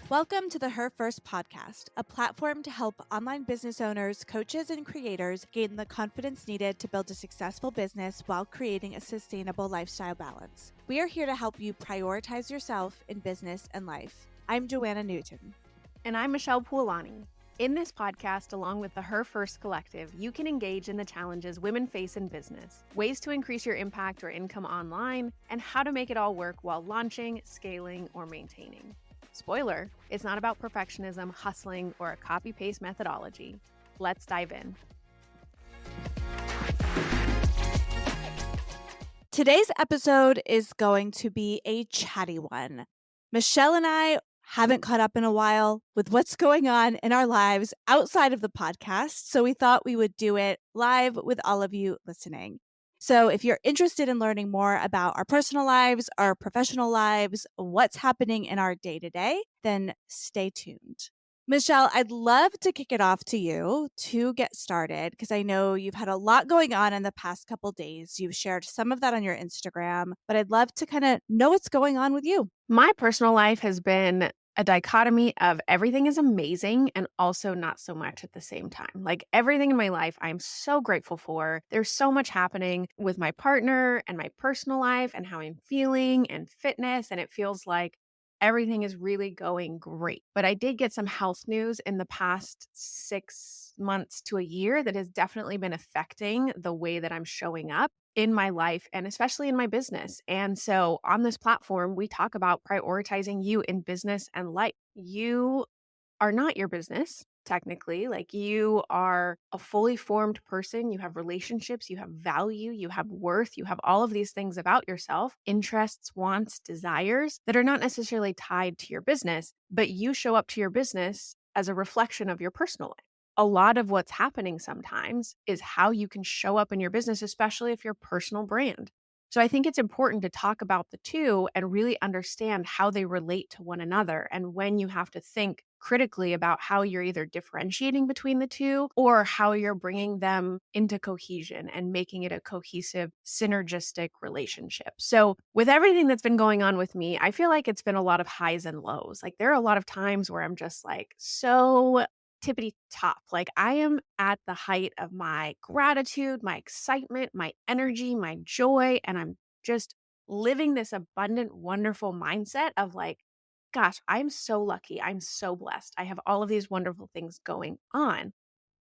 Welcome to the Her First podcast, a platform to help online business owners, coaches, and creators gain the confidence needed to build a successful business while creating a sustainable lifestyle balance. We are here to help you prioritize yourself in business and life. I'm Joanna Newton. And I'm Michelle Puolani. In this podcast, along with the Her First Collective, you can engage in the challenges women face in business, ways to increase your impact or income online, and how to make it all work while launching, scaling, or maintaining. Spoiler, it's not about perfectionism, hustling, or a copy-paste methodology. Let's dive in. Today's episode is going to be a chatty one. Michelle and I haven't caught up in a while with what's going on in our lives outside of the podcast, so we thought we would do it live with all of you listening. So if you're interested in learning more about our personal lives, our professional lives, what's happening in our day-to-day, then stay tuned. Michelle, I'd love to kick it off to you to get started because I know you've had a lot going on in the past couple days. You've shared some of that on your Instagram, but I'd love to kind of know what's going on with you. My personal life has been a dichotomy of everything is amazing and also not so much at the same time. Like everything in my life, I'm so grateful for. There's so much happening with my partner and my personal life and how I'm feeling and fitness. And it feels like everything is really going great. But I did get some health news in the past 6 months to a year that has definitely been affecting the way that I'm showing up in my life and especially in my business. And so on this platform, we talk about prioritizing you in business and life. You are not your business, technically. Like you are a fully formed person. You have relationships, you have value, you have worth, you have all of these things about yourself, interests, wants, desires that are not necessarily tied to your business, but you show up to your business as a reflection of your personal life. A lot of what's happening sometimes is how you can show up in your business, especially if you're a personal brand. So I think it's important to talk about the two and really understand how they relate to one another and when you have to think critically about how you're either differentiating between the two or how you're bringing them into cohesion and making it a cohesive, synergistic relationship. So with everything that's been going on with me, I feel like it's been a lot of highs and lows. Like there are a lot of times where I'm just like so tippity top. Like I am at the height of my gratitude, my excitement, my energy, my joy, and I'm just living this abundant, wonderful mindset of like, gosh, I'm so lucky. I'm so blessed. I have all of these wonderful things going on.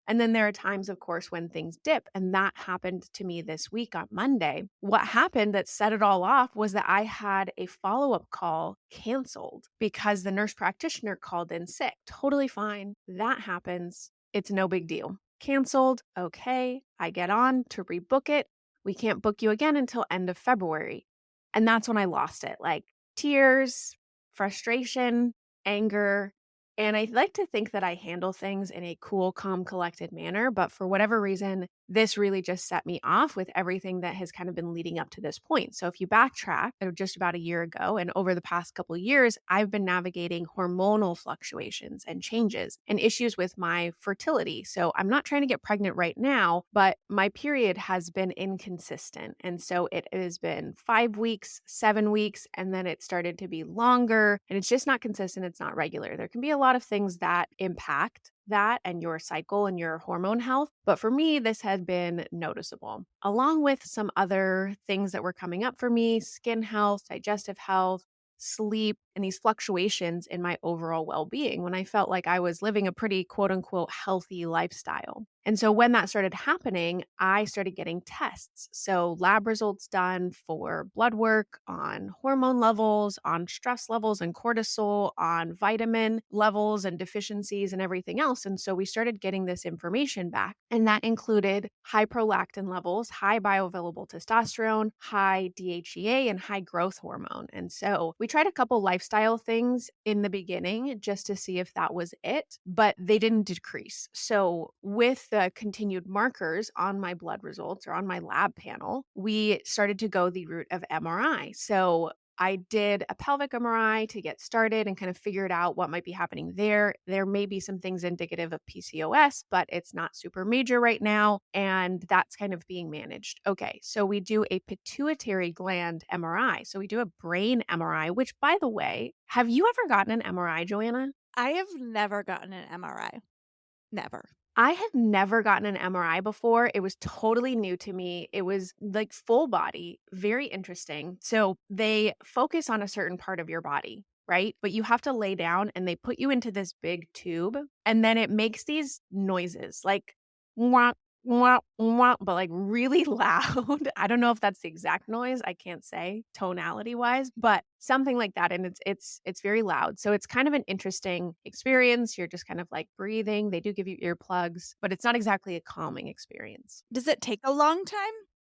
And then there are times, of course, when things dip. And that happened to me this week on Monday. What happened that set it all off was that I had a follow-up call canceled because the nurse practitioner called in sick. Totally fine. That happens. It's no big deal. Canceled. Okay. I get on to rebook it. We can't book you again until end of February. And that's when I lost it. Like tears, frustration, anger. And I like to think that I handle things in a cool, calm, collected manner. But for whatever reason, this really just set me off with everything that has kind of been leading up to this point. So if you backtrack just about a year ago and over the past couple of years, I've been navigating hormonal fluctuations and changes and issues with my fertility. So I'm not trying to get pregnant right now, but my period has been inconsistent. And so it has been 5 weeks, 7 weeks, and then it started to be longer. And it's just not consistent. It's not regular. There can be a lot of things that impact that and your cycle and your hormone health. But for me, this had been noticeable, along with some other things that were coming up for me: skin health, digestive health, sleep, and these fluctuations in my overall well-being when I felt like I was living a pretty quote unquote healthy lifestyle. And so when that started happening, I started getting tests. So lab results done for blood work on hormone levels, on stress levels and cortisol, on vitamin levels and deficiencies and everything else. And so we started getting this information back. And that included high prolactin levels, high bioavailable testosterone, high DHEA, and high growth hormone. And so we tried a couple lifestyle things in the beginning just to see if that was it, but they didn't decrease. So with the continued markers on my blood results or on my lab panel, we started to go the route of MRI. So I did a pelvic MRI to get started and kind of figured out what might be happening there. There may be some things indicative of PCOS, but it's not super major right now. And that's kind of being managed. Okay. So we do a pituitary gland MRI. So we do a brain MRI, which, by the way, have you ever gotten an MRI, Joanna? I have never gotten an MRI. Never. I had never gotten an MRI before. It was totally new to me. It was like full body, very interesting. So they focus on a certain part of your body, right? But you have to lay down and they put you into this big tube and then it makes these noises like wah, wah, wah, but like really loud. I don't know if that's the exact noise. I can't say tonality wise, but something like that. And it's very loud. So it's kind of an interesting experience. You're just kind of like breathing. They do give you earplugs, but it's not exactly a calming experience. Does it take a long time?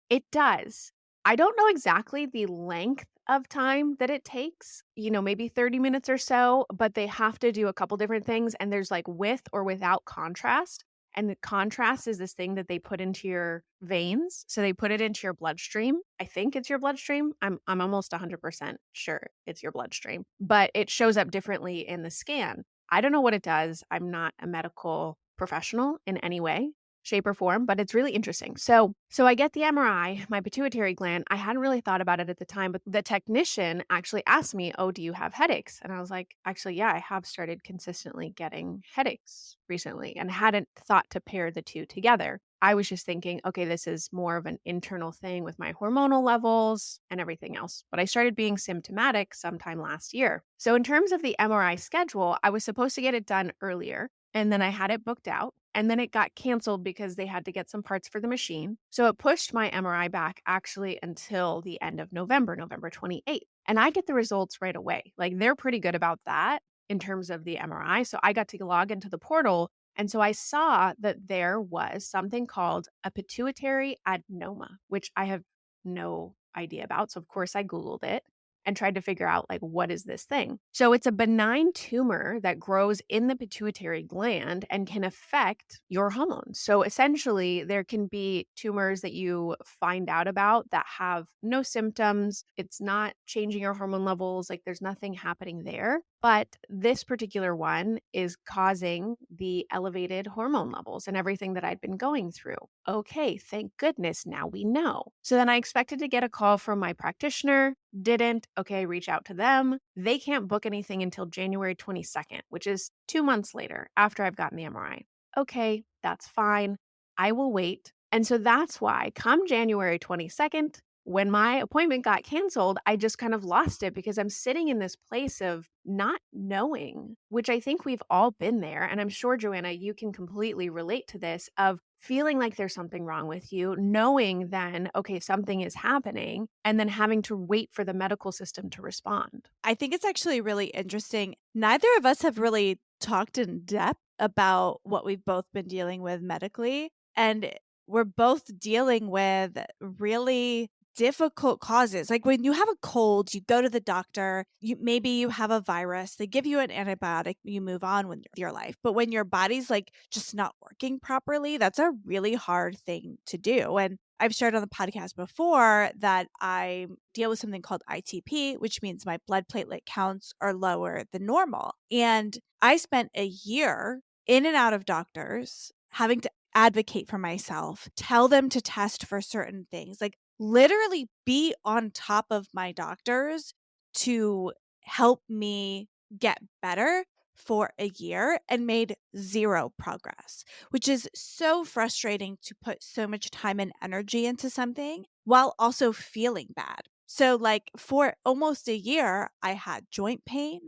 It does. I don't know exactly the length of time that it takes, maybe 30 minutes or so, but they have to do a couple different things. And there's like with or without contrast. And the contrast is this thing that they put into your veins. So they put it into your bloodstream. I think it's your bloodstream. I'm almost 100% sure it's your bloodstream, but it shows up differently in the scan. I don't know what it does. I'm not a medical professional in any way, shape, or form, but it's really interesting. So I get the MRI, my pituitary gland. I hadn't really thought about it at the time, but the technician actually asked me, "Oh, do you have headaches?" And I was like, "Actually, yeah, I have started consistently getting headaches recently," and hadn't thought to pair the two together. I was just thinking, okay, this is more of an internal thing with my hormonal levels and everything else. But I started being symptomatic sometime last year. So, in terms of the MRI schedule, I was supposed to get it done earlier. And then I had it booked out. And then it got canceled because they had to get some parts for the machine. So it pushed my MRI back actually until the end of November, November 28th. And I get the results right away. Like they're pretty good about that in terms of the MRI. So I got to log into the portal. And so I saw that there was something called a pituitary adenoma, which I have no idea about. So of course I Googled it and tried to figure out like what is this thing. So it's a benign tumor that grows in the pituitary gland and can affect your hormones. So essentially there can be tumors that you find out about that have no symptoms. It's not changing your hormone levels, like there's nothing happening there. But this particular one is causing the elevated hormone levels and everything that I'd been going through. Okay, thank goodness now we know. So then I expected to get a call from my practitioner, didn't. Okay, reach out to them. They can't book anything until January 22nd, which is 2 months later after I've gotten the MRI. Okay, that's fine. I will wait. And so that's why come January 22nd, when my appointment got canceled, I just kind of lost it because I'm sitting in this place of not knowing, which I think we've all been there. And I'm sure, Joanna, you can completely relate to this of feeling like there's something wrong with you, knowing then, okay, something is happening, and then having to wait for the medical system to respond. I think it's actually really interesting. Neither of us have really talked in depth about what we've both been dealing with medically. And we're both dealing with really difficult causes. Like when you have a cold, you go to the doctor, maybe you have a virus, they give you an antibiotic, you move on with your life. But when your body's like just not working properly, that's a really hard thing to do. And I've shared on the podcast before that I deal with something called ITP, which means my blood platelet counts are lower than normal. And I spent a year in and out of doctors having to advocate for myself, tell them to test for certain things, like literally be on top of my doctors to help me get better for a year and made zero progress, which is so frustrating to put so much time and energy into something while also feeling bad. So, like, for almost a year, I had joint pain.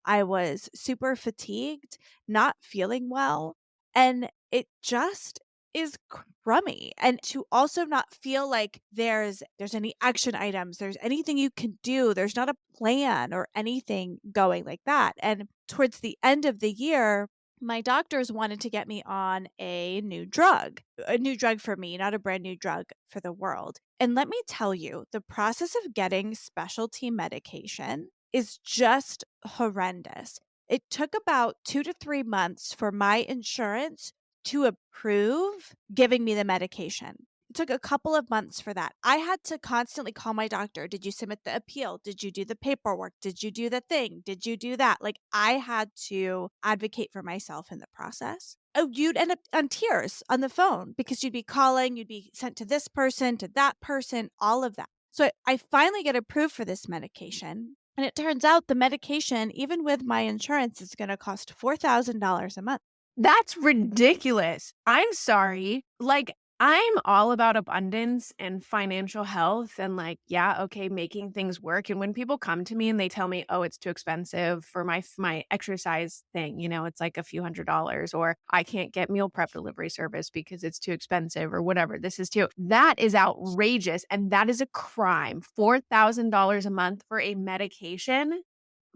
I was super fatigued, not feeling well. And it just is crummy. And to also not feel like there's any action items, there's anything you can do, there's not a plan or anything going like that. And towards the end of the year, my doctors wanted to get me on a new drug for me, not a brand new drug for the world. And let me tell you, the process of getting specialty medication is just horrendous. It took about 2 to 3 months for my insurance to approve giving me the medication. It took a couple of months for that. I had to constantly call my doctor. Did you submit the appeal? Did you do the paperwork? Did you do the thing? Did you do that? Like, I had to advocate for myself in the process. Oh, you'd end up on tears on the phone because you'd be calling, you'd be sent to this person, to that person, all of that. So I finally get approved for this medication. And it turns out the medication, even with my insurance, is going to cost $4,000 a month. That's ridiculous. I'm sorry. Like, I'm all about abundance and financial health and like, yeah, okay, making things work. And when people come to me and they tell me, "Oh, it's too expensive for my exercise thing," it's like a few $100s, or I can't get meal prep delivery service because it's too expensive or whatever. This is too. That is outrageous and that is a crime. $4,000 a month for a medication?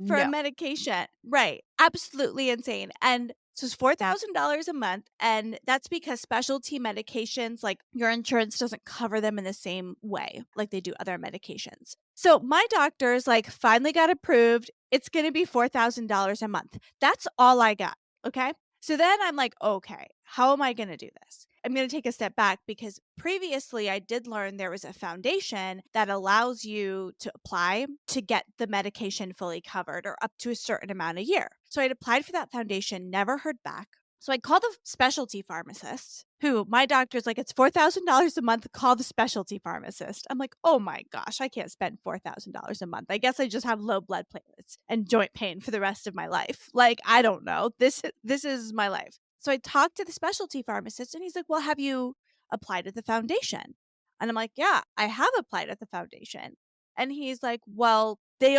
For a No. medication. Right. Absolutely insane. And so it's $4,000 a month. And that's because specialty medications, like your insurance doesn't cover them in the same way like they do other medications. So my doctor's like finally got approved. It's going to be $4,000 a month. That's all I got. Okay. So then I'm like, okay, how am I going to do this? I'm going to take a step back because previously I did learn there was a foundation that allows you to apply to get the medication fully covered or up to a certain amount a year. So I'd applied for that foundation, never heard back. So I called the specialty pharmacist, who my doctor's like, it's $4,000 a month. Call the specialty pharmacist. I'm like, oh my gosh, I can't spend $4,000 a month. I guess I just have low blood platelets and joint pain for the rest of my life. Like, I don't know. This is my life. So I talked to the specialty pharmacist and he's like, well, have you applied at the foundation? And I'm like, yeah, I have applied at the foundation. And he's like, well, they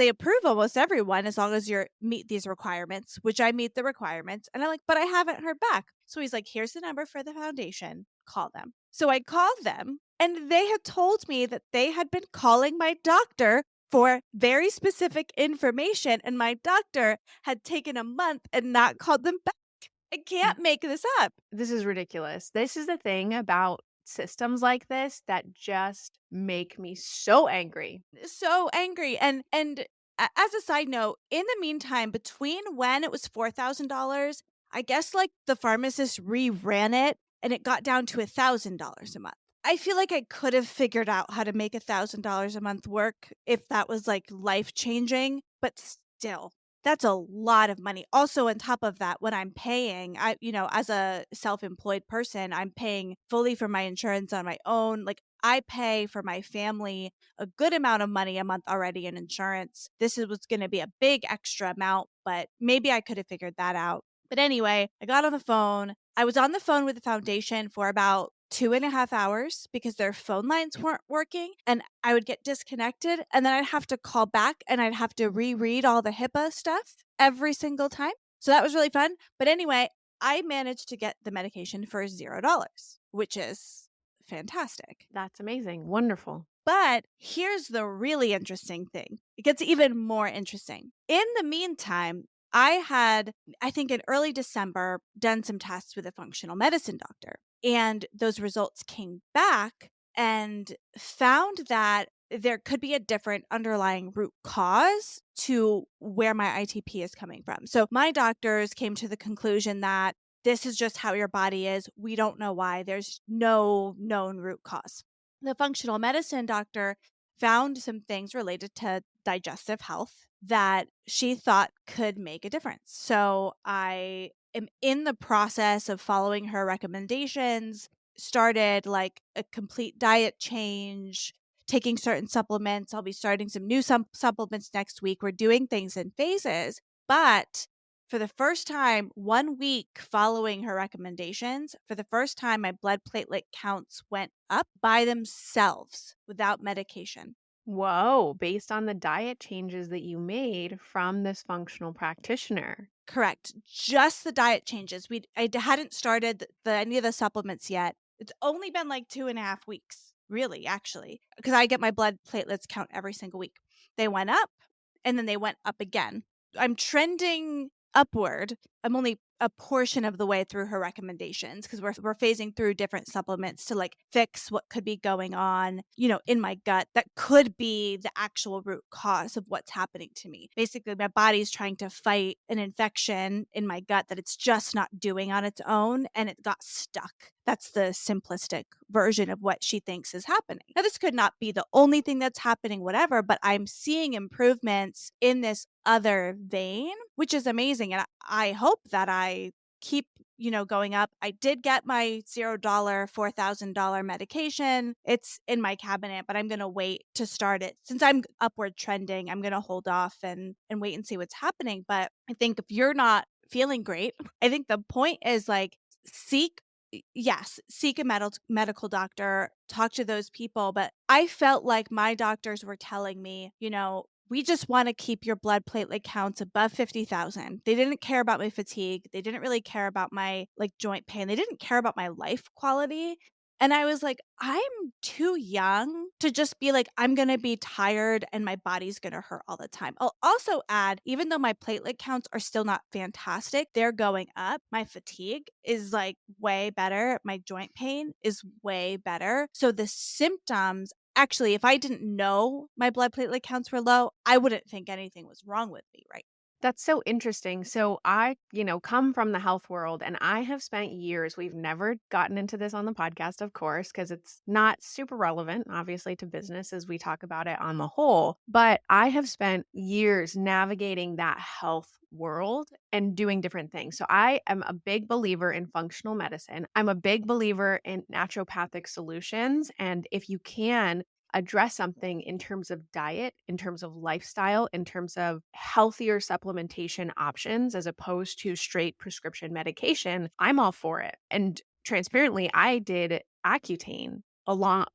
approve almost everyone as long as you meet these requirements, which I meet the requirements. And I'm like, but I haven't heard back. So he's like, here's the number for the foundation. Call them. So I called them and they had told me that they had been calling my doctor for very specific information. And my doctor had taken a month and not called them back. I can't make this up. This is ridiculous. This is the thing about systems like this that just make me so angry. So angry. As a side note, in the meantime, between when it was $4,000, I guess like the pharmacist reran it and it got down to $1,000 a month. I feel like I could have figured out how to make $1,000 a month work if that was like life changing, but still, that's a lot of money. Also, on top of that, when I'm paying, as a self employed person, I'm paying fully for my insurance on my own. Like, I pay for my family a good amount of money a month already in insurance. Was going to be a big extra amount, but maybe I could have figured that out. But anyway, I got on the phone. I was on the phone with the foundation for about 2.5 hours because their phone lines weren't working and I would get disconnected and then I'd have to call back and I'd have to reread all the HIPAA stuff every single time. So that was really fun. But anyway, I managed to get the medication for $0, which is fantastic. That's amazing. Wonderful. But here's the really interesting thing. It gets even more interesting. In the meantime, I had, I think in early December, done some tests with a functional medicine doctor. And those results came back and found that there could be a different underlying root cause to where my ITP is coming from. So my doctors came to the conclusion that this is just how your body is. We don't know why. There's no known root cause. The functional medicine doctor found some things related to digestive health that she thought could make a difference. So I am in the process of following her recommendations, started like a complete diet change, taking certain supplements. I'll be starting some new supplements next week. We're doing things in phases, but for the first time, 1 week following her recommendations, for the first time, my blood platelet counts went up by themselves without medication. Whoa, based on the diet changes that you made from this functional practitioner. Correct. Just the diet changes. Hadn't started any of the supplements yet. It's only been like 2.5 weeks, really, actually, because I get my blood platelets count every single week. They went up and then they went up again. I'm trending upward I'm only a portion of the way through her recommendations because we're phasing through different supplements to like fix what could be going on, in my gut that could be the actual root cause of what's happening to me. Basically, my body's trying to fight an infection in my gut that it's just not doing on its own and it got stuck. That's the simplistic version of what she thinks is happening. Now, this could not be the only thing that's happening, whatever, but I'm seeing improvements in this other vein, which is amazing. And I hope that I keep, going up. I did get my $0, $4,000 medication. It's in my cabinet, but I'm going to wait to start it. Since I'm upward trending, I'm going to hold off and wait and see what's happening. But I think if you're not feeling great, I think the point is like seek yes, seek a medical doctor, talk to those people, but I felt like my doctors were telling me, we just want to keep your blood platelet counts above 50,000. They didn't care about my fatigue. They didn't really care about my like joint pain. They didn't care about my life quality. And I was like, I'm too young to just be like, I'm going to be tired and my body's going to hurt all the time. I'll also add, even though my platelet counts are still not fantastic, they're going up. My fatigue is like way better. My joint pain is way better. So the symptoms, actually, if I didn't know my blood platelet counts were low, I wouldn't think anything was wrong with me, right? That's so interesting. So I, come from the health world and I have spent years, we've never gotten into this on the podcast, of course, because it's not super relevant, obviously, to business as we talk about it on the whole. But I have spent years navigating that health world and doing different things. So I am a big believer in functional medicine. I'm a big believer in naturopathic solutions. And if you can, address something in terms of diet, in terms of lifestyle, in terms of healthier supplementation options as opposed to straight prescription medication, I'm all for it. And transparently, I did Accutane a long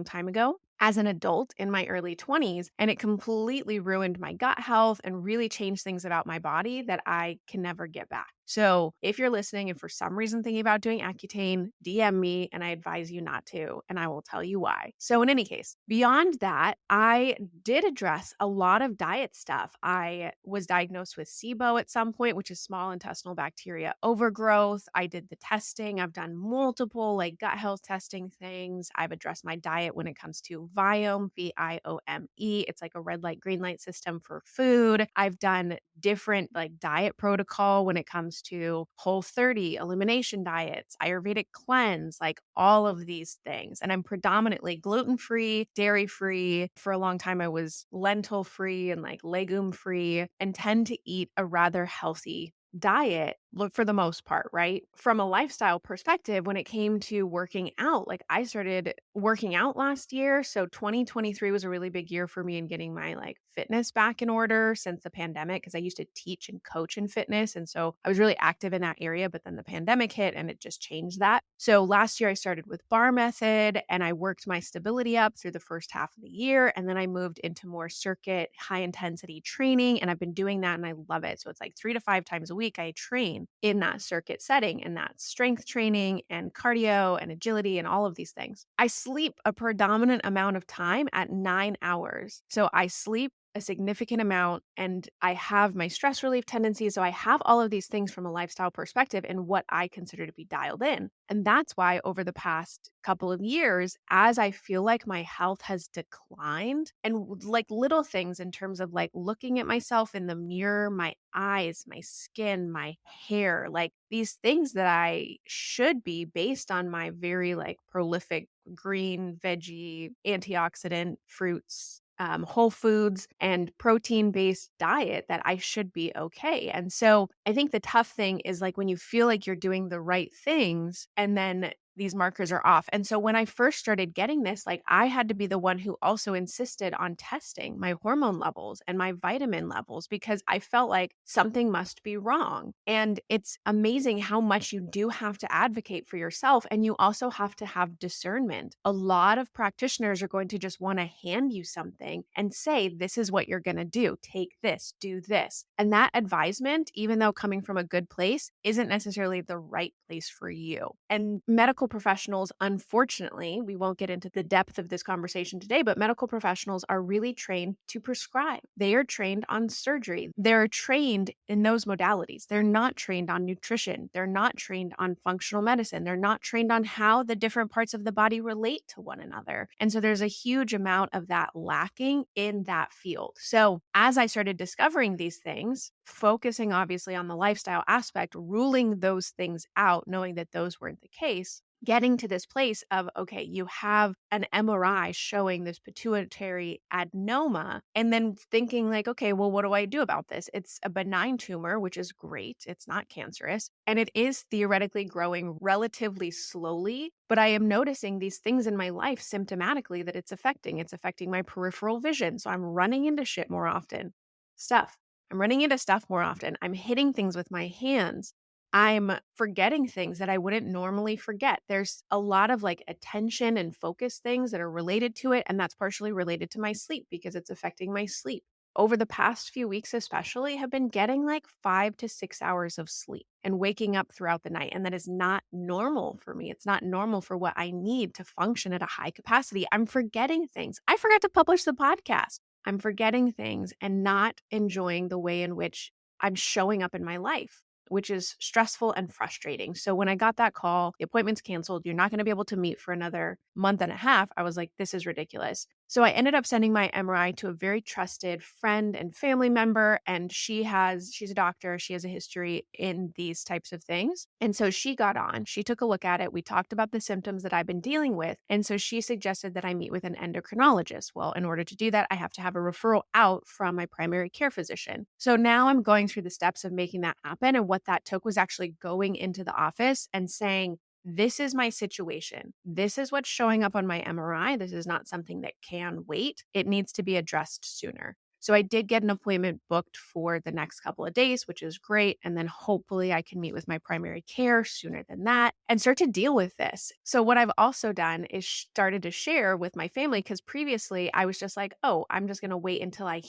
time ago as an adult in my early 20s, and it completely ruined my gut health and really changed things about my body that I can never get back. So, if you're listening and for some reason thinking about doing Accutane, DM me and I advise you not to, and I will tell you why. So, in any case, beyond that, I did address a lot of diet stuff. I was diagnosed with SIBO at some point, which is small intestinal bacteria overgrowth. I did the testing. I've done multiple like gut health testing things. I've addressed my diet when it comes to Viome, Viome. It's like a red light, green light system for food. I've done different like diet protocol when it comes to Whole30, elimination diets, Ayurvedic cleanse, like all of these things. And I'm predominantly gluten free, dairy free. For a long time, I was lentil free and like legume free and tend to eat a rather healthy diet, look for the most part, right? From a lifestyle perspective, when it came to working out, like I started working out last year. So 2023 was a really big year for me in getting my like fitness back in order since the pandemic, because I used to teach and coach in fitness. And so I was really active in that area, but then the pandemic hit and it just changed that. So last year I started with bar method and I worked my stability up through the first half of the year. And then I moved into more circuit, high intensity training. And I've been doing that and I love it. So it's like 3 to 5 times a week I train in that circuit setting, and that's strength training and cardio and agility and all of these things. I sleep a predominant amount of time at 9 hours. So I sleep a significant amount and I have my stress relief tendencies. So I have all of these things from a lifestyle perspective and what I consider to be dialed in. And that's why over the past couple of years, as I feel like my health has declined and like little things in terms of like looking at myself in the mirror, my eyes, my skin, my hair, like these things that I should be based on my very like prolific green, veggie, antioxidant fruits, whole foods and protein based diet, that I should be okay. And so I think the tough thing is like when you feel like you're doing the right things and then these markers are off. And so when I first started getting this, like I had to be the one who also insisted on testing my hormone levels and my vitamin levels because I felt like something must be wrong. And it's amazing how much you do have to advocate for yourself. And you also have to have discernment. A lot of practitioners are going to just want to hand you something and say, this is what you're going to do. Take this, do this. And that advisement, even though coming from a good place, isn't necessarily the right place for you. And medical medical professionals, unfortunately, we won't get into the depth of this conversation today, but medical professionals are really trained to prescribe. They are trained on surgery. They're trained in those modalities. They're not trained on nutrition. They're not trained on functional medicine. They're not trained on how the different parts of the body relate to one another. And so there's a huge amount of that lacking in that field. So as I started discovering these things, focusing obviously on the lifestyle aspect, ruling those things out, knowing that those weren't the case, getting to this place of, okay, you have an MRI showing this pituitary adenoma, and then thinking like, okay, well, what do I do about this? It's a benign tumor, which is great. It's not cancerous, and it is theoretically growing relatively slowly, but I am noticing these things in my life symptomatically that it's affecting. It's affecting my peripheral vision. So I'm running into shit more often. Stuff. I'm running into stuff more often. I'm hitting things with my hands. I'm forgetting things that I wouldn't normally forget. There's a lot of like attention and focus things that are related to it. And that's partially related to my sleep because it's affecting my sleep. Over the past few weeks, especially, have been getting like 5 to 6 hours of sleep and waking up throughout the night. And that is not normal for me. It's not normal for what I need to function at a high capacity. I'm forgetting things. I forgot to publish the podcast. I'm forgetting things and not enjoying the way in which I'm showing up in my life, which is stressful and frustrating. So when I got that call, the appointment's canceled, you're not going to be able to meet for another month and a half, I was like, this is ridiculous. So I ended up sending my MRI to a very trusted friend and family member. And she's a doctor. She has a history in these types of things. And so she got on, she took a look at it. We talked about the symptoms that I've been dealing with. And so she suggested that I meet with an endocrinologist. Well, in order to do that, I have to have a referral out from my primary care physician. So now I'm going through the steps of making that happen. And what that took was actually going into the office and saying, this is my situation. This is what's showing up on my MRI. This is not something that can wait. It needs to be addressed sooner. So I did get an appointment booked for the next couple of days, which is great. And then hopefully I can meet with my primary care sooner than that and start to deal with this. So what I've also done is started to share with my family because previously I was just like, oh, I'm just going to wait until I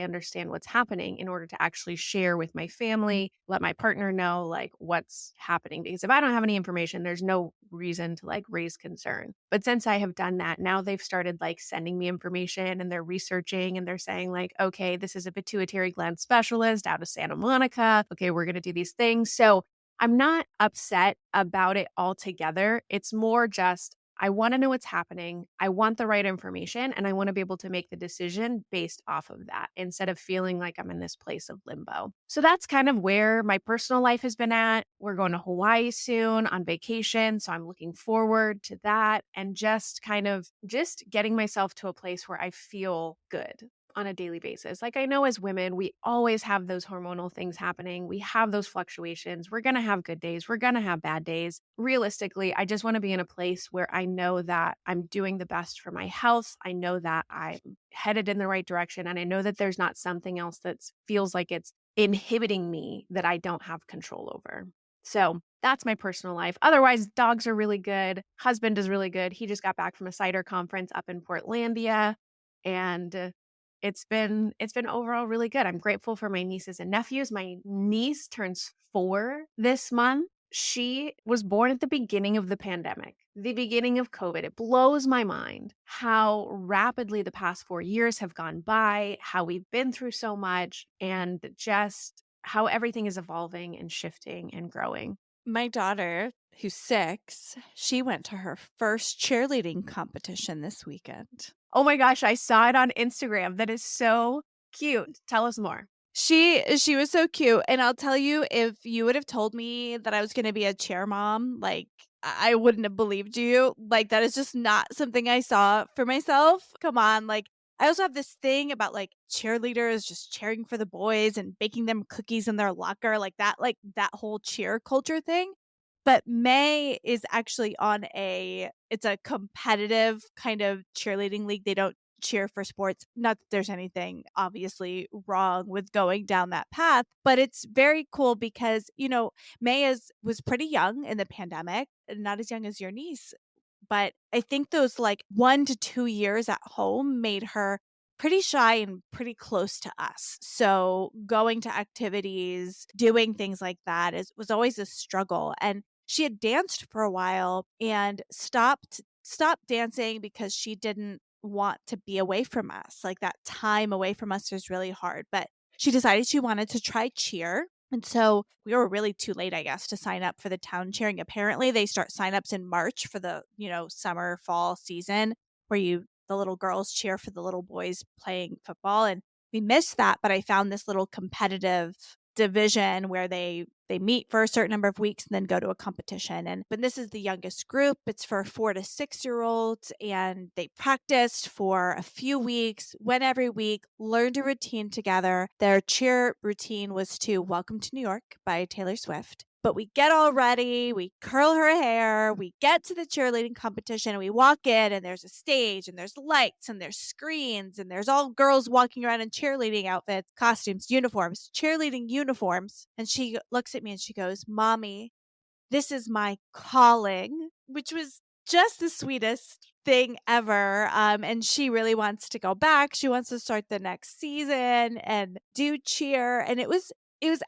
understand what's happening in order to actually share with my family, let my partner know like what's happening. Because if I don't have any information, there's no reason to like raise concern. But since I have done that, now they've started like sending me information and they're researching and they're saying like, okay, this is a pituitary gland specialist out of Santa Monica. Okay, we're going to do these things. So I'm not upset about it altogether. It's more just, I want to know what's happening. I want the right information and I want to be able to make the decision based off of that instead of feeling like I'm in this place of limbo. So that's kind of where my personal life has been at. We're going to Hawaii soon on vacation. So I'm looking forward to that and just kind of just getting myself to a place where I feel good on a daily basis. Like I know as women, we always have those hormonal things happening. We have those fluctuations. We're going to have good days. We're going to have bad days. Realistically, I just want to be in a place where I know that I'm doing the best for my health. I know that I'm headed in the right direction. And I know that there's not something else that feels like it's inhibiting me that I don't have control over. So that's my personal life. Otherwise, dogs are really good. Husband is really good. He just got back from a cider conference up in Portlandia. And it's been overall really good. I'm grateful for my nieces and nephews. My niece turns 4 this month. She was born at the beginning of the pandemic, the beginning of COVID. It blows my mind how rapidly the past 4 years have gone by, how we've been through so much, and just how everything is evolving and shifting and growing. My daughter, who's 6, she went to her first cheerleading competition this weekend. Oh my gosh, I saw it on Instagram. That is so cute. Tell us more. She was so cute, and I'll tell you, if you would have told me that I was gonna be a cheer mom, like, I wouldn't have believed you. Like, that is just not something I saw for myself. Come on, like, I also have this thing about, like, cheerleaders just cheering for the boys and baking them cookies in their locker, like, that whole cheer culture thing. But May is actually on it's a competitive kind of cheerleading league. They don't cheer for sports. Not that there's anything obviously wrong with going down that path, but it's very cool because, May was pretty young in the pandemic, not as young as your niece, but I think those like 1 to 2 years at home made her pretty shy and pretty close to us. So going to activities, doing things like that was always a struggle. And She had danced for a while and stopped dancing because she didn't want to be away from us. Like, that time away from us was really hard, but she decided she wanted to try cheer. And so we were really too late, I guess, to sign up for the town cheering. Apparently, they start signups in March for the, summer, fall season where the little girls cheer for the little boys playing football. And we missed that, but I found this little competitive division where they meet for a certain number of weeks and then go to a competition. And but this is the youngest group. It's for 4 to 6 year olds, and they practiced for a few weeks, went every week, learned a routine together. Their cheer routine was to Welcome to New York by Taylor Swift. But we get all ready, we curl her hair, we get to the cheerleading competition, and we walk in, and there's a stage, and there's lights, and there's screens, and there's all girls walking around in cheerleading outfits, costumes, uniforms, cheerleading uniforms. And she looks at me and she goes, "Mommy, this is my calling," which was just the sweetest thing ever. And she really wants to go back. She wants to start the next season and do cheer. And it was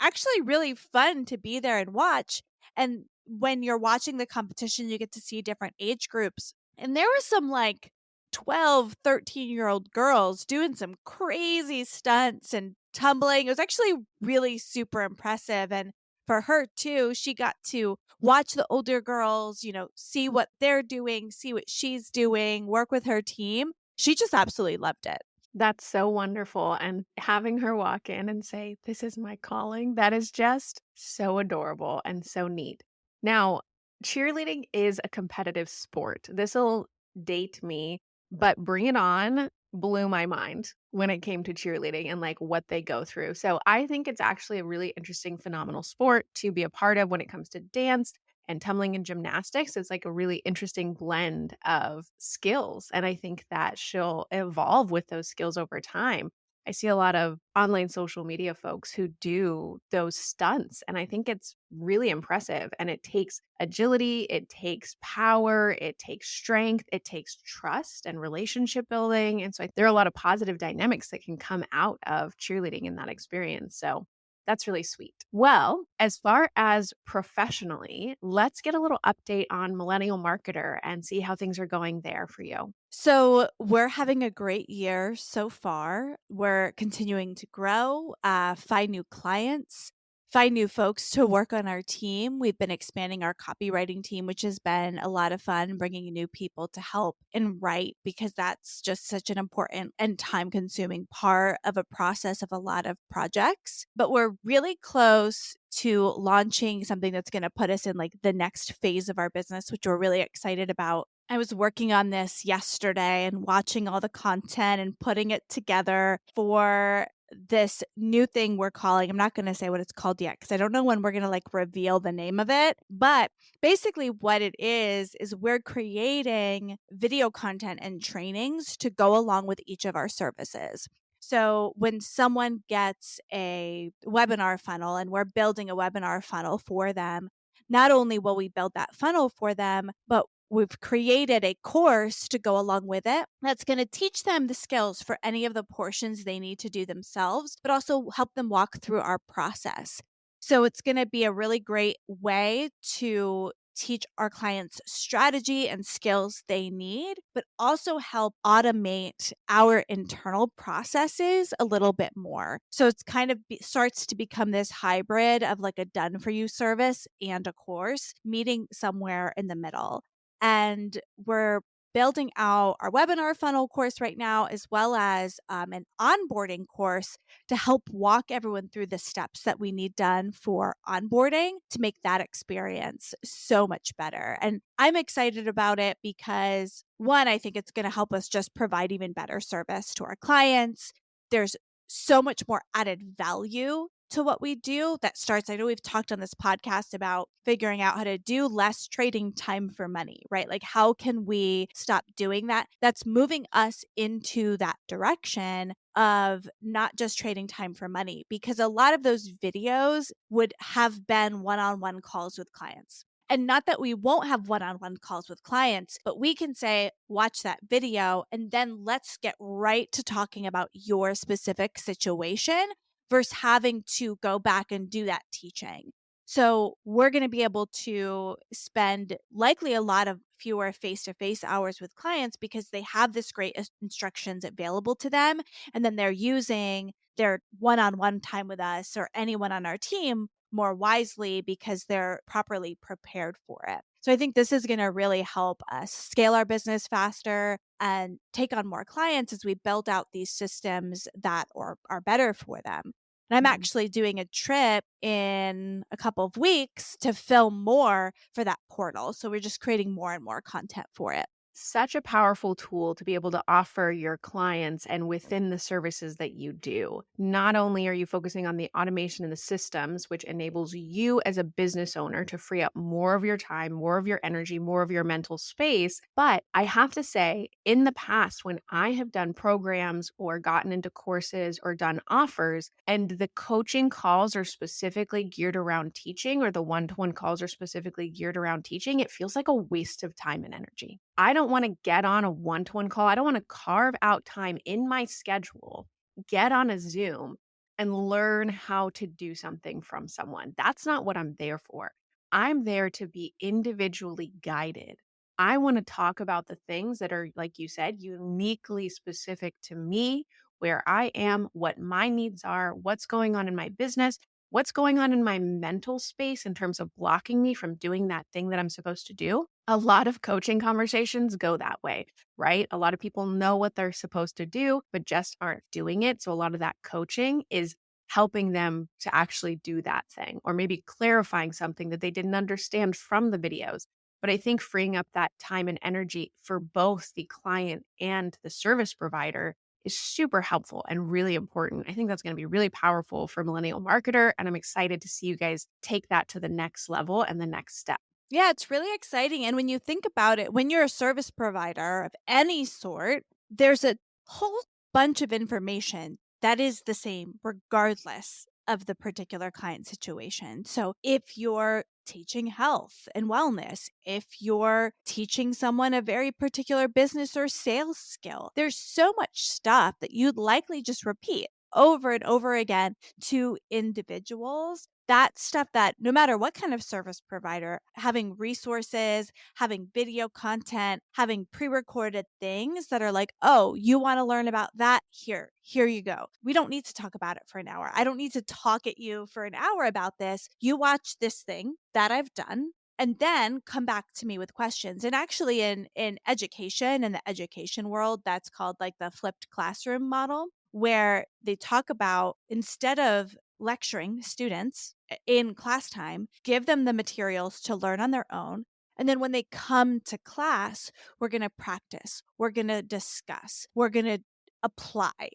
actually really fun to be there and watch. And when you're watching the competition, you get to see different age groups. And there were some like 12, 13-year-old girls doing some crazy stunts and tumbling. It was actually really super impressive. And for her too, she got to watch the older girls, see what they're doing, see what she's doing, work with her team. She just absolutely loved it. That's so wonderful, and having her walk in and say, "This is my calling," that is just so adorable and so neat. Now, cheerleading is a competitive sport. This'll date me, but Bring It On blew my mind when it came to cheerleading and, like, what they go through. So, I think it's actually a really interesting, phenomenal sport to be a part of when it comes to dance and tumbling and gymnastics. Is like a really interesting blend of skills. And I think that she'll evolve with those skills over time. I see a lot of online social media folks who do those stunts, and I think it's really impressive. And it takes agility, it takes power, it takes strength, it takes trust and relationship building. And so there are a lot of positive dynamics that can come out of cheerleading in that experience. So that's really sweet. Well, as far as professionally, let's get a little update on Millennial Marketer and see how things are going there for you. So we're having a great year so far. We're continuing to grow, find new clients, find new folks to work on our team. We've been expanding our copywriting team, which has been a lot of fun, bringing in new people to help and write, because that's just such an important and time consuming part of a process of a lot of projects. But we're really close to launching something that's going to put us in like the next phase of our business, which we're really excited about. I was working on this yesterday and watching all the content and putting it together for this new thing we're calling. I'm not going to say what it's called yet because I don't know when we're going to like reveal the name of it. But basically, what it is we're creating video content and trainings to go along with each of our services. So when someone gets a webinar funnel and we're building a webinar funnel for them, not only will we build that funnel for them, but we've created a course to go along with it that's going to teach them the skills for any of the portions they need to do themselves, but also help them walk through our process. So it's going to be a really great way to teach our clients strategy and skills they need, but also help automate our internal processes a little bit more. So it's kind of starts to become this hybrid of like a done for you service and a course meeting somewhere in the middle. And we're building out our webinar funnel course right now, as well as an onboarding course to help walk everyone through the steps that we need done for onboarding to make that experience so much better. And I'm excited about it because, one, I think it's going to help us just provide even better service to our clients. There's so much more added value to what we do that starts. I know we've talked on this podcast about figuring out how to do less trading time for money, right? Like, how can we stop doing that? That's moving us into that direction of not just trading time for money, because a lot of those videos would have been one-on-one calls with clients. And not that we won't have one on one calls with clients, but we can say, watch that video, and then let's get right to talking about your specific situation versus having to go back and do that teaching. So we're going to be able to spend likely a lot of fewer face to face hours with clients because they have this great instructions available to them. And then they're using their one on one time with us or anyone on our team more wisely because they're properly prepared for it. So I think this is going to really help us scale our business faster and take on more clients as we build out these systems that are better for them. And I'm Mhm. actually doing a trip in a couple of weeks to film more for that portal. So we're just creating more and more content for it. Such a powerful tool to be able to offer your clients and within the services that you do. Not only are you focusing on the automation and the systems, which enables you as a business owner to free up more of your time, more of your energy, more of your mental space, but I have to say, in the past, when I have done programs or gotten into courses or done offers, and the coaching calls are specifically geared around teaching, or the one to one calls are specifically geared around teaching, it feels like a waste of time and energy. I don't want to get on a one to one call. I don't want to carve out time in my schedule, get on a Zoom and learn how to do something from someone. That's not what I'm there for. I'm there to be individually guided. I want to talk about the things that are, like you said, uniquely specific to me, where I am, what my needs are, what's going on in my business, what's going on in my mental space in terms of blocking me from doing that thing that I'm supposed to do. A lot of coaching conversations go that way, right? A lot of people know what they're supposed to do, but just aren't doing it. So a lot of that coaching is helping them to actually do that thing, or maybe clarifying something that they didn't understand from the videos. But I think freeing up that time and energy for both the client and the service provider is super helpful and really important. I think that's going to be really powerful for Millennial Marketer. And I'm excited to see you guys take that to the next level and the next step. Yeah, it's really exciting. And when you think about it, when you're a service provider of any sort, there's a whole bunch of information that is the same regardless of the particular client situation. So if you're teaching health and wellness, if you're teaching someone a very particular business or sales skill, there's so much stuff that you'd likely just repeat over and over again to individuals. That stuff that no matter what kind of service provider, having resources, having video content, having pre-recorded things that are like, "Oh, you wanna learn about that? Here you go. We don't need to talk about it for an hour. I don't need to talk at you for an hour about this. You watch this thing that I've done, and then come back to me with questions." And actually in education, in the education world, that's called like the flipped classroom model, where they talk about instead of lecturing students in class time, give them the materials to learn on their own. And then when they come to class, we're going to practice, we're going to discuss, we're going to apply,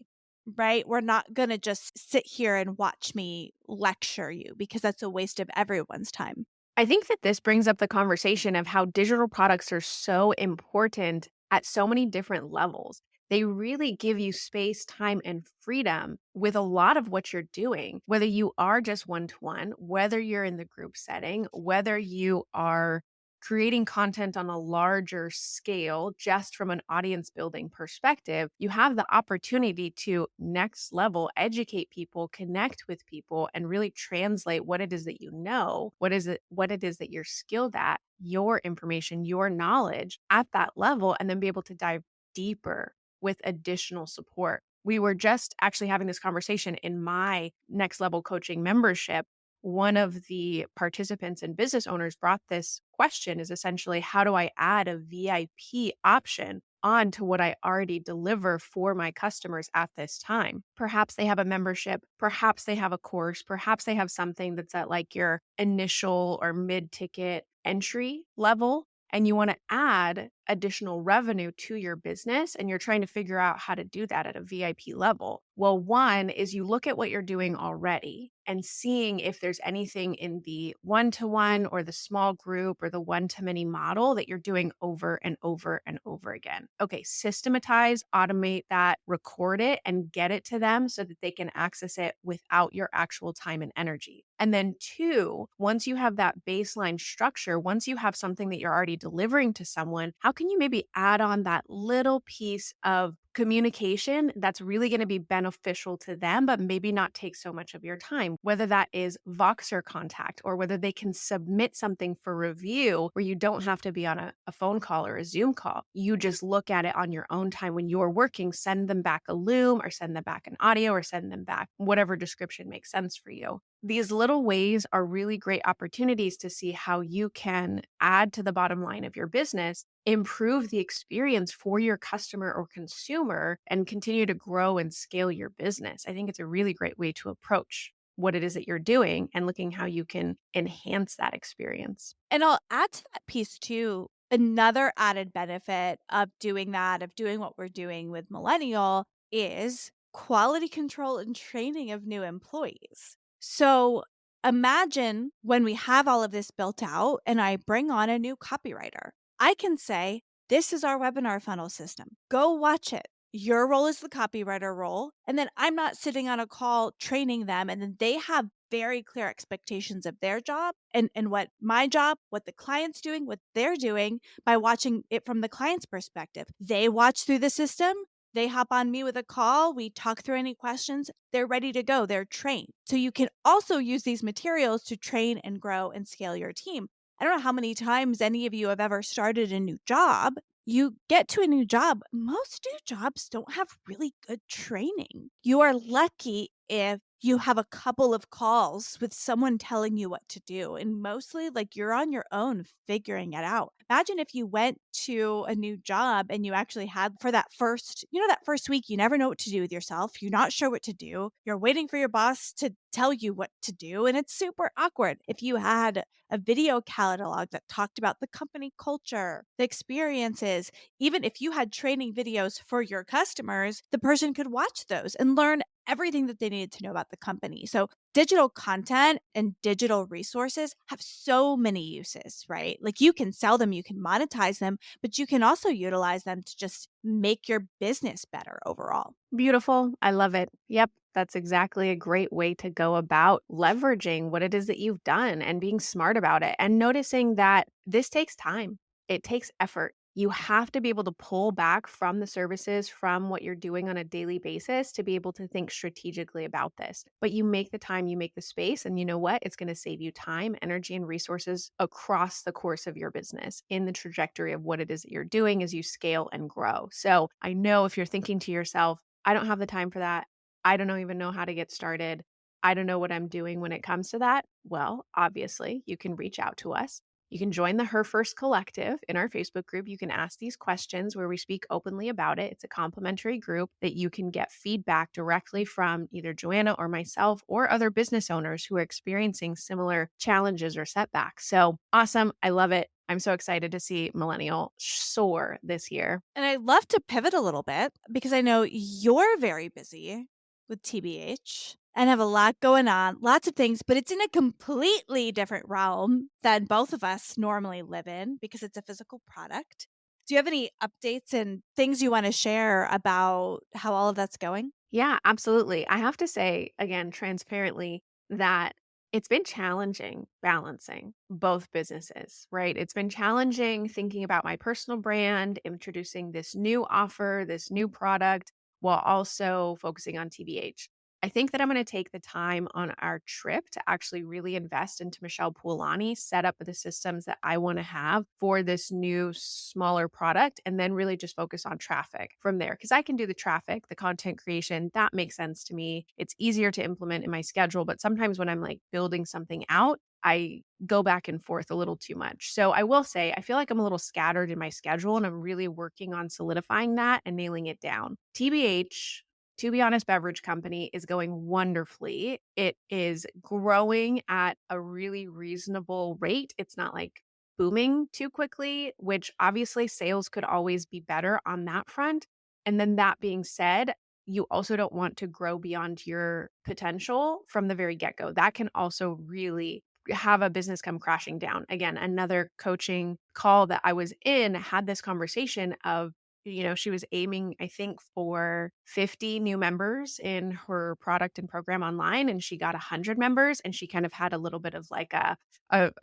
right? We're not going to just sit here and watch me lecture you because that's a waste of everyone's time. I think that this brings up the conversation of how digital products are so important at so many different levels. They really give you space, time, and freedom with a lot of what you're doing, whether you are just one to one, whether you're in the group setting, whether you are creating content on a larger scale, just from an audience building perspective. You have the opportunity to next level educate people, connect with people, and really translate what it is that you know, what it is that you're skilled at, your information, your knowledge at that level, and then be able to dive deeper with additional support. We were just actually having this conversation in my next level coaching membership. One of the participants and business owners brought this question, is essentially, how do I add a VIP option onto what I already deliver for my customers at this time? Perhaps they have a membership, perhaps they have a course, perhaps they have something that's at like your initial or mid ticket entry level, and you want to add additional revenue to your business, and you're trying to figure out how to do that at a VIP level. Well, one is you look at what you're doing already and seeing if there's anything in the one to one or the small group or the one to many model that you're doing over and over and over again. Okay, systematize, automate that, record it, and get it to them so that they can access it without your actual time and energy. And then, two, once you have that baseline structure, once you have something that you're already delivering to someone, how can you maybe add on that little piece of communication that's really going to be beneficial to them, but maybe not take so much of your time, whether that is Voxer contact or whether they can submit something for review where you don't have to be on a phone call or a Zoom call. You just look at it on your own time when you're working, send them back a Loom or send them back an audio or send them back whatever description makes sense for you. These little ways are really great opportunities to see how you can add to the bottom line of your business, improve the experience for your customer or consumer, and continue to grow and scale your business. I think it's a really great way to approach what it is that you're doing and looking how you can enhance that experience. And I'll add to that piece too. Another added benefit of doing that, of doing what we're doing with Millennial, is quality control and training of new employees. So imagine when we have all of this built out and I bring on a new copywriter. I can say, this is our webinar funnel system. Go watch it. Your role is the copywriter role. And then I'm not sitting on a call training them. And then they have very clear expectations of their job and what my job, what the client's doing, what they're doing by watching it from the client's perspective. They watch through the system. They hop on me with a call. We talk through any questions. They're ready to go. They're trained. So you can also use these materials to train and grow and scale your team. I don't know how many times any of you have ever started a new job. You get to a new job. Most new jobs don't have really good training. You are lucky if you have a couple of calls with someone telling you what to do. And mostly, like, you're on your own figuring it out. Imagine if you went to a new job and you actually had for that first, that first week, you never know what to do with yourself. You're not sure what to do. You're waiting for your boss to tell you what to do. And it's super awkward. If you had a video catalog that talked about the company culture, the experiences, even if you had training videos for your customers, the person could watch those and learn everything that they needed to know about the company. So, digital content and digital resources have so many uses, right? Like, you can sell them, you can monetize them, but you can also utilize them to just make your business better overall. Beautiful. I love it. Yep. That's exactly a great way to go about leveraging what it is that you've done and being smart about it and noticing that this takes time. It takes effort. You have to be able to pull back from the services, from what you're doing on a daily basis to be able to think strategically about this. But you make the time, you make the space, and you know what? It's going to save you time, energy, and resources across the course of your business in the trajectory of what it is that you're doing as you scale and grow. So I know if you're thinking to yourself, I don't have the time for that. I don't even know how to get started. I don't know what I'm doing when it comes to that. Well, obviously, you can reach out to us. You can join the Her First Collective in our Facebook group. You can ask these questions where we speak openly about it. It's a complimentary group that you can get feedback directly from either Joanna or myself or other business owners who are experiencing similar challenges or setbacks. So awesome. I love it. I'm so excited to see Millennial soar this year. And I'd love to pivot a little bit because I know you're very busy with TBH and have a lot going on, lots of things, but it's in a completely different realm than both of us normally live in because it's a physical product. Do you have any updates and things you want to share about how all of that's going? Yeah, absolutely. I have to say, again, transparently, that it's been challenging balancing both businesses, right? It's been challenging thinking about my personal brand, introducing this new offer, this new product, while also focusing on TBH. I think that I'm going to take the time on our trip to actually really invest into Michelle Poolani, set up the systems that I want to have for this new smaller product, and then really just focus on traffic from there. Because I can do the traffic, the content creation, that makes sense to me. It's easier to implement in my schedule. But sometimes when I'm like building something out, I go back and forth a little too much. So I will say, I feel like I'm a little scattered in my schedule and I'm really working on solidifying that and nailing it down. TBH, To Be Honest Beverage Company, is going wonderfully. It is growing at a really reasonable rate. It's not like booming too quickly, which obviously sales could always be better on that front. And then that being said, you also don't want to grow beyond your potential from the very get go. That can also really have a business come crashing down. Again, another coaching call that I was in had this conversation of, she was aiming, I think, for 50 new members in her product and program online, and she got 100 members, and she kind of had a little bit of like a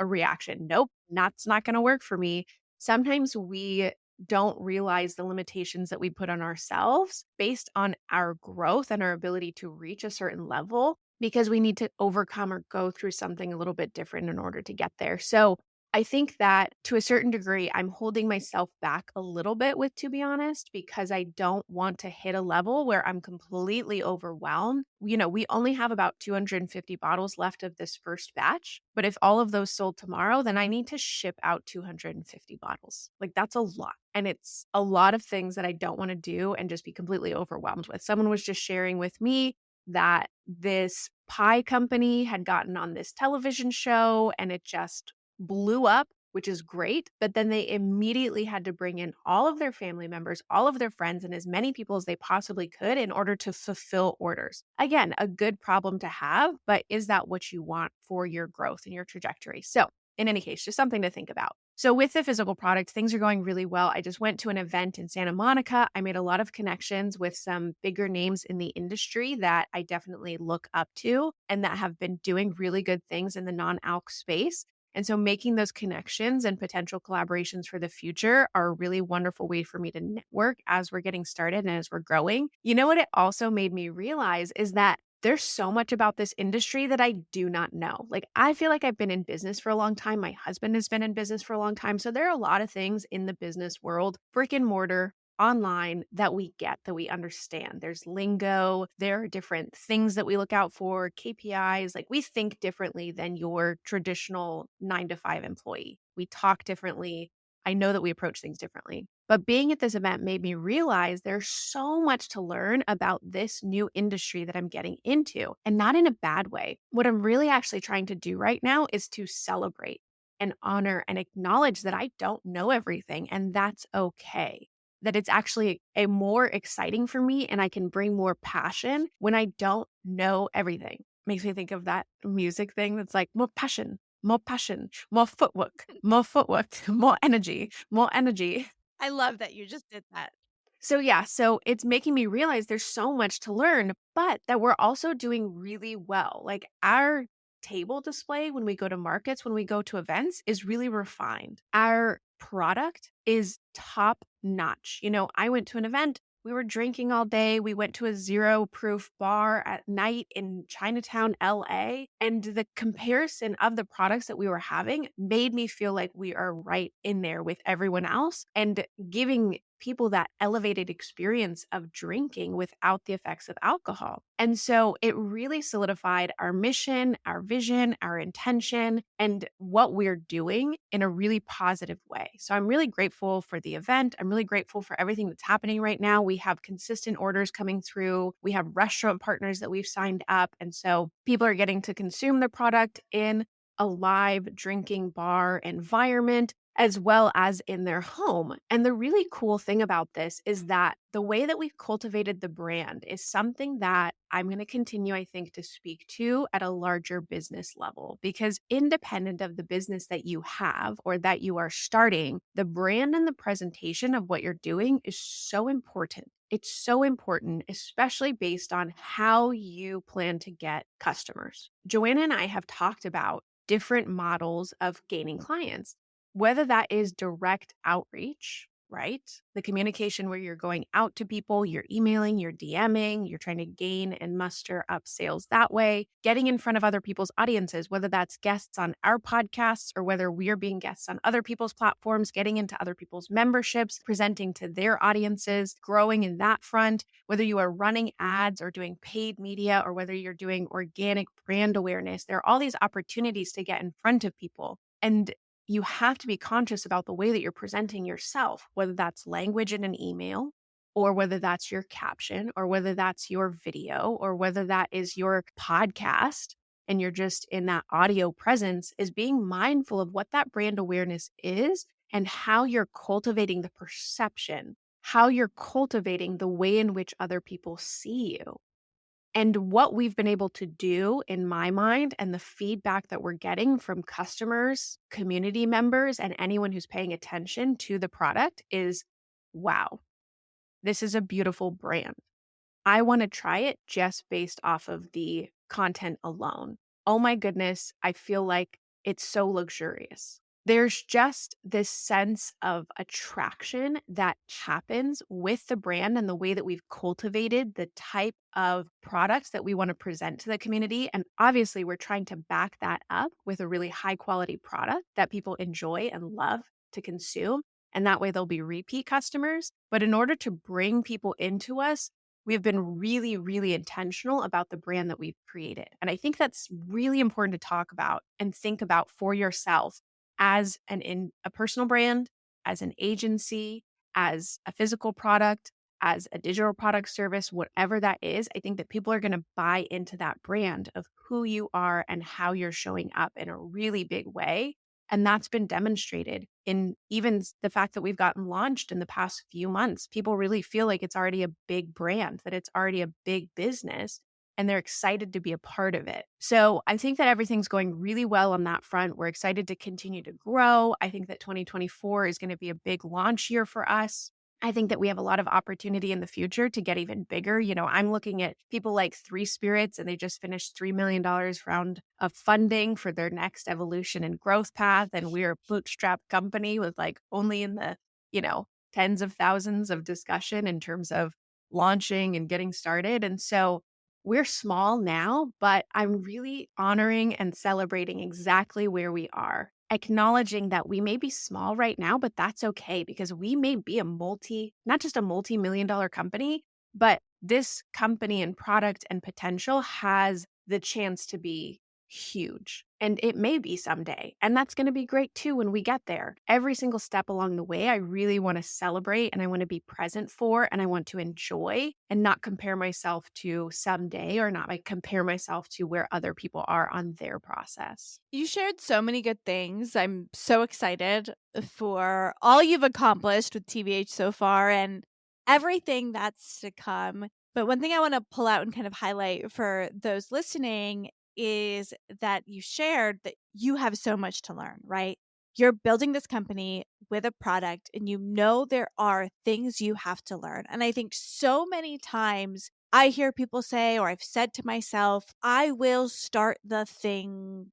reaction. Nope, that's not going to work for me. Sometimes we don't realize the limitations that we put on ourselves based on our growth and our ability to reach a certain level because we need to overcome or go through something a little bit different in order to get there. So I think that to a certain degree, I'm holding myself back a little bit with, to be honest, because I don't want to hit a level where I'm completely overwhelmed. We only have about 250 bottles left of this first batch. But if all of those sold tomorrow, then I need to ship out 250 bottles. Like that's a lot. And it's a lot of things that I don't want to do and just be completely overwhelmed with. Someone was just sharing with me that this pie company had gotten on this television show and it just blew up, which is great. But then they immediately had to bring in all of their family members, all of their friends, and as many people as they possibly could in order to fulfill orders. Again, a good problem to have, but is that what you want for your growth and your trajectory? So, in any case, just something to think about. So, with the physical product, things are going really well. I just went to an event in Santa Monica. I made a lot of connections with some bigger names in the industry that I definitely look up to and that have been doing really good things in the non-alc space. And so making those connections and potential collaborations for the future are a really wonderful way for me to network as we're getting started and as we're growing. You know what it also made me realize is that there's so much about this industry that I do not know. Like, I feel like I've been in business for a long time. My husband has been in business for a long time. So there are a lot of things in the business world, brick and mortar, online that we get, that we understand. There's lingo, there are different things that we look out for, KPIs. Like we think differently than your traditional 9 to 5 employee. We talk differently. I know that we approach things differently. But being at this event made me realize there's so much to learn about this new industry that I'm getting into, and not in a bad way. What I'm really actually trying to do right now is to celebrate and honor and acknowledge that I don't know everything, and that's okay. That it's actually a more exciting for me and I can bring more passion when I don't know everything. Makes me think of that music thing that's like more passion, more footwork, more energy, more energy. I love that you just did that. So yeah, so it's making me realize there's so much to learn, but that we're also doing really well. Like our table display when we go to markets, when we go to events is really refined. Our product is top notch. I went to an event, we were drinking all day. We went to a zero proof bar at night in Chinatown, LA. And the comparison of the products that we were having made me feel like we are right in there with everyone else and giving people that elevated experience of drinking without the effects of alcohol. And so it really solidified our mission, our vision, our intention, and what we're doing in a really positive way. So I'm really grateful for the event. I'm really grateful for everything that's happening right now. We have consistent orders coming through. We have restaurant partners that we've signed up. And so people are getting to consume the product in a live drinking bar environment as well as in their home. And the really cool thing about this is that the way that we've cultivated the brand is something that I'm going to continue, I think, to speak to at a larger business level. Because independent of the business that you have or that you are starting, the brand and the presentation of what you're doing is so important. It's so important, especially based on how you plan to get customers. Joanna and I have talked about different models of gaining clients, whether that is direct outreach, right? The communication where you're going out to people, you're emailing, you're DMing, you're trying to gain and muster up sales that way, getting in front of other people's audiences, whether that's guests on our podcasts or whether we're being guests on other people's platforms, getting into other people's memberships, presenting to their audiences, growing in that front, whether you are running ads or doing paid media or whether you're doing organic brand awareness. There are all these opportunities to get in front of people. And you have to be conscious about the way that you're presenting yourself, whether that's language in an email, or whether that's your caption, or whether that's your video, or whether that is your podcast and you're just in that audio presence, is being mindful of what that brand awareness is and how you're cultivating the perception, how you're cultivating the way in which other people see you. And what we've been able to do in my mind and the feedback that we're getting from customers, community members, and anyone who's paying attention to the product is, wow, this is a beautiful brand. I want to try it just based off of the content alone. Oh my goodness, I feel like it's so luxurious. there's just this sense of attraction that happens with the brand and the way that we've cultivated the type of products that we want to present to the community. And obviously, we're trying to back that up with a really high quality product that people enjoy and love to consume. And that way, they'll be repeat customers. But in order to bring people into us, we've been really, really intentional about the brand that we've created. And I think that's really important to talk about and think about for yourself as a personal brand, as an agency, as a physical product, as a digital product service, whatever that is. I think that people are going to buy into that brand of who you are and how you're showing up in a really big way. And that's been demonstrated in even the fact that we've gotten launched in the past few months. People really feel like it's already a big brand, that it's already a big business, and they're excited to be a part of it. So I think that everything's going really well on that front. We're excited to continue to grow. I think that 2024 is going to be a big launch year for us. I think that we have a lot of opportunity in the future to get even bigger. I'm looking at people like Three Spirits, and they just finished $3 million round of funding for their next evolution and growth path. And we're a bootstrap company with like only in the, tens of thousands of discussion in terms of launching and getting started. And so we're small now, but I'm really honoring and celebrating exactly where we are, acknowledging that we may be small right now, but that's okay because we may be not just a multi-million dollar company, but this company and product and potential has the chance to be huge. And it may be someday. And that's going to be great too when we get there. Every single step along the way, I really want to celebrate and I want to be present for and I want to enjoy and not compare myself to someday or not like compare myself to where other people are on their process. You shared so many good things. I'm so excited for all you've accomplished with TVH so far and everything that's to come. But one thing I want to pull out and kind of highlight for those listening is that you shared that you have so much to learn, right? You're building this company with a product and you know there are things you have to learn. And I think so many times I hear people say, or I've said to myself, I will start the thing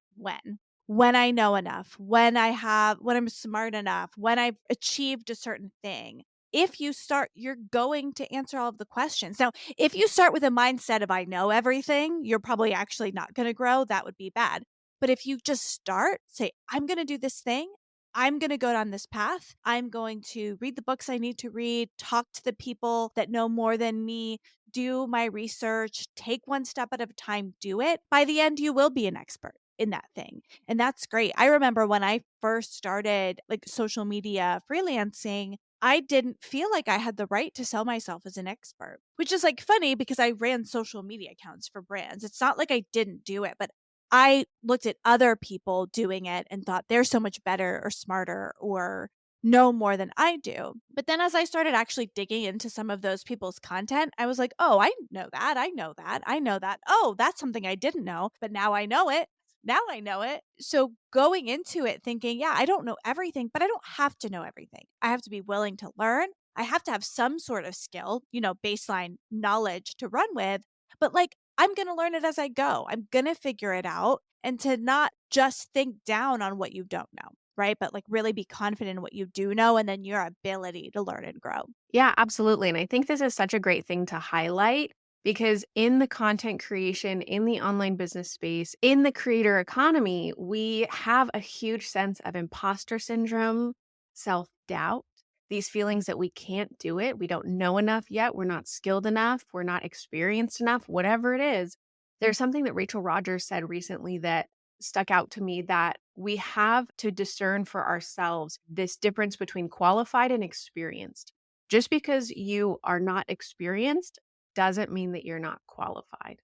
when I know enough, when I'm smart enough, when I've achieved a certain thing. If you start, you're going to answer all of the questions. Now, if you start with a mindset of I know everything, you're probably actually not going to grow. That would be bad. But if you just start, say, I'm going to do this thing. I'm going to go down this path. I'm going to read the books I need to read, talk to the people that know more than me, do my research, take one step at a time, do it. By the end, you will be an expert in that thing. And that's great. I remember when I first started like social media freelancing, I didn't feel like I had the right to sell myself as an expert, which is like funny because I ran social media accounts for brands. It's not like I didn't do it, but I looked at other people doing it and thought they're so much better or smarter or know more than I do. But then as I started actually digging into some of those people's content, I was like, oh, I know that. I know that. I know that. Oh, that's something I didn't know, but now I know it. Now I know it. So going into it thinking, yeah, I don't know everything, but I don't have to know everything. I have to be willing to learn. I have to have some sort of skill, baseline knowledge to run with. But like, I'm going to learn it as I go. I'm going to figure it out and to not just think down on what you don't know, right? But like really be confident in what you do know and then your ability to learn and grow. Yeah, absolutely. And I think this is such a great thing to highlight because in the content creation, in the online business space, in the creator economy, we have a huge sense of imposter syndrome, self doubt, these feelings that we can't do it. We don't know enough yet. We're not skilled enough. We're not experienced enough, whatever it is. There's something that Rachel Rogers said recently that stuck out to me that we have to discern for ourselves this difference between qualified and experienced. Just because you are not experienced doesn't mean that you're not qualified.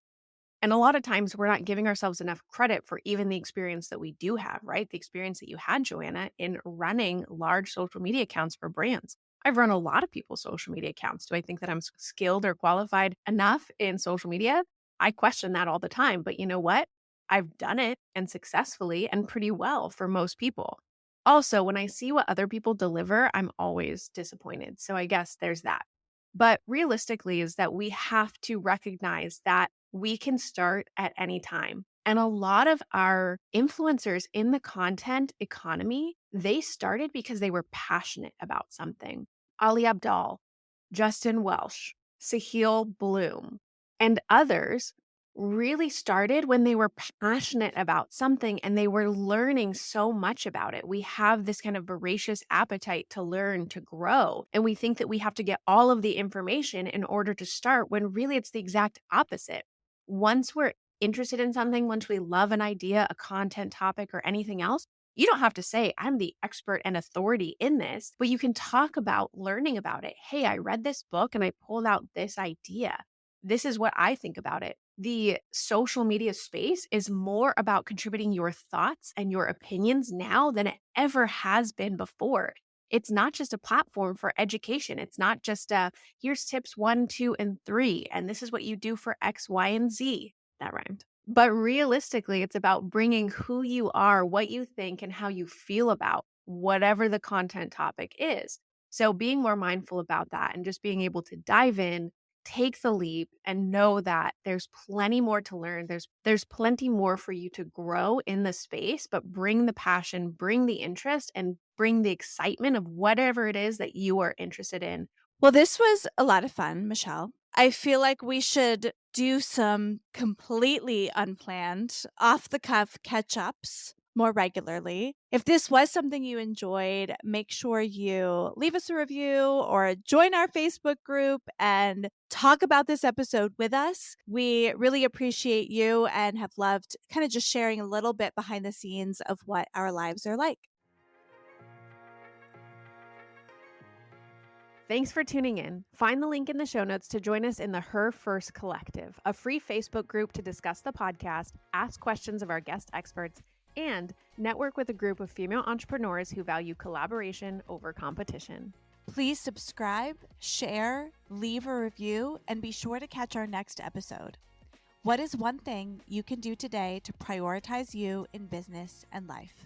And a lot of times we're not giving ourselves enough credit for even the experience that we do have, right? The experience that you had, Joanna, in running large social media accounts for brands. I've run a lot of people's social media accounts. Do I think that I'm skilled or qualified enough in social media? I question that all the time. But you know what? I've done it and successfully and pretty well for most people. Also, when I see what other people deliver, I'm always disappointed. So I guess there's that. But realistically, is that we have to recognize that we can start at any time. And a lot of our influencers in the content economy, They started because they were passionate about something. Ali Abdaal, Justin Welsh, Sahil Bloom, and others really started when they were passionate about something and they were learning so much about it. We have this kind of voracious appetite to learn, to grow, and we think that we have to get all of the information in order to start when really it's the exact opposite. Once we're interested in something, once we love an idea, a content topic, or anything else, you don't have to say, I'm the expert and authority in this, but you can talk about learning about it. Hey, I read this book and I pulled out this idea. This is what I think about it. The social media space is more about contributing your thoughts and your opinions now than it ever has been before. It's not just a platform for education. It's not just here's tips 1, 2, and 3, and this is what you do for X, Y, and Z. That rhymed. But realistically, it's about bringing who you are, what you think, and how you feel about whatever the content topic is. So being more mindful about that and just being able to dive in, take the leap, and know that there's plenty more to learn. There's plenty more for you to grow in the space, but bring the passion, bring the interest, and bring the excitement of whatever it is that you are interested in. Well, this was a lot of fun, Michelle. I feel like we should do some completely unplanned, off the cuff catch ups more regularly. If this was something you enjoyed, make sure you leave us a review or join our Facebook group and talk about this episode with us. We really appreciate you and have loved kind of just sharing a little bit behind the scenes of what our lives are like. Thanks for tuning in. Find the link in the show notes to join us in the Her First Collective, a free Facebook group to discuss the podcast, ask questions of our guest experts, and network with a group of female entrepreneurs who value collaboration over competition. Please subscribe, share, leave a review, and be sure to catch our next episode. What is one thing you can do today to prioritize you in business and life?